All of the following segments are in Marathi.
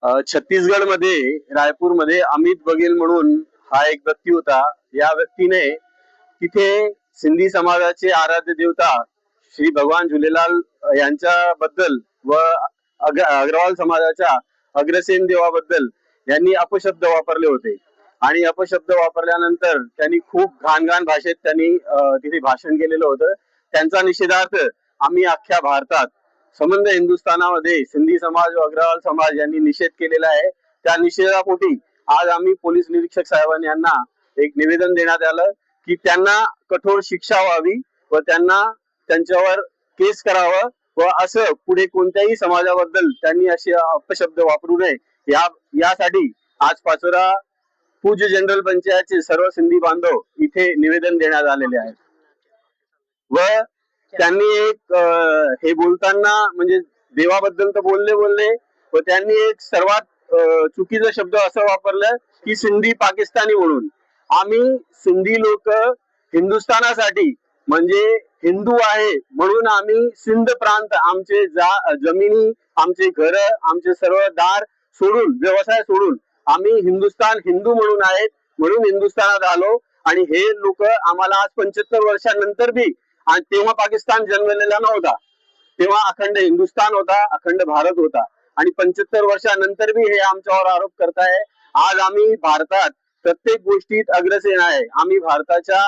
छत्तीसगड मध्ये रायपूर मध्ये अमित बघेल म्हणून हा एक व्यक्ती होता. या व्यक्तीने तिथे सिंधी समाजाचे आराध्य देवता श्री भगवान झुलेलाल यांच्याबद्दल व अग्रवाल समाजाच्या अग्रसेन देवाबद्दल यांनी अपशब्द वापरले होते. आणि अपशब्द वापरल्यानंतर त्यांनी खूप घाण भाषेत त्यांनी तिथे भाषण केलेलं होतं. त्यांचा निषेधार्थ आम्ही अख्ख्या भारतात संबंध हिंदुस्थानामध्ये सिंधी समाज व अग्रवाल समाज यांनी निषेध केलेला आहे. त्या निषेधापोटी आज आम्ही पोलीस निरीक्षक साहेबांनी यांना एक निवेदन देण्यात आलं की त्यांना कठोर शिक्षा व्हावी व त्यांना त्यांच्यावर केस करावं व असं पुढे कोणत्याही समाजाबद्दल त्यांनी असे अपशब्द वापरू नये यासाठी आज पाचोरा पूज्य जनरल पंचायतचे सर्व सिंधी बांधव इथे निवेदन देण्यात आलेले आहे. व त्यांनी एक हे बोलताना म्हणजे देवाबद्दल तर बोलले व त्यांनी एक सर्वात चुकीचा शब्द असं वापरलं की सिंधी पाकिस्तानी म्हणून. आम्ही सिंधी लोक हिंदुस्थानासाठी म्हणजे हिंदू आहे म्हणून आम्ही सिंध प्रांत आमचे जमिनी आमचे घर आमचे सर्व दार सोडून व्यवसाय सोडून आम्ही हिंदुस्थान हिंदू म्हणून आहेत म्हणून हिंदुस्थानात आलो. आणि हे लोक आम्हाला आज 75 वर्षांनंतर बी आणि तेव्हा पाकिस्तान जन्मलेला नव्हता, तेव्हा अखंड हिंदुस्थान होता, अखंड भारत होता आणि 75 वर्षांनंतर बी हे आमच्यावर आरोप करताय. आज आम्ही भारतात प्रत्येक गोष्टीत अग्रसेन आहे. आम्ही भारताच्या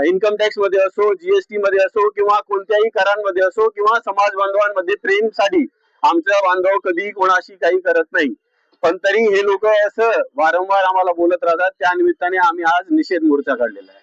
इन्कम टॅक्स मध्ये असो, जीएसटी मध्ये असो किंवा कोणत्याही करांमध्ये असो किंवा समाज बांधवांमध्ये प्रेमसाठी आमचा बांधव कधी कोणाशी काही करत नाही. पण तरी हे लोक असं वारंवार आम्हाला बोलत राहतात. त्या निमित्ताने आम्ही आज निषेध मोर्चा काढलेला आहे.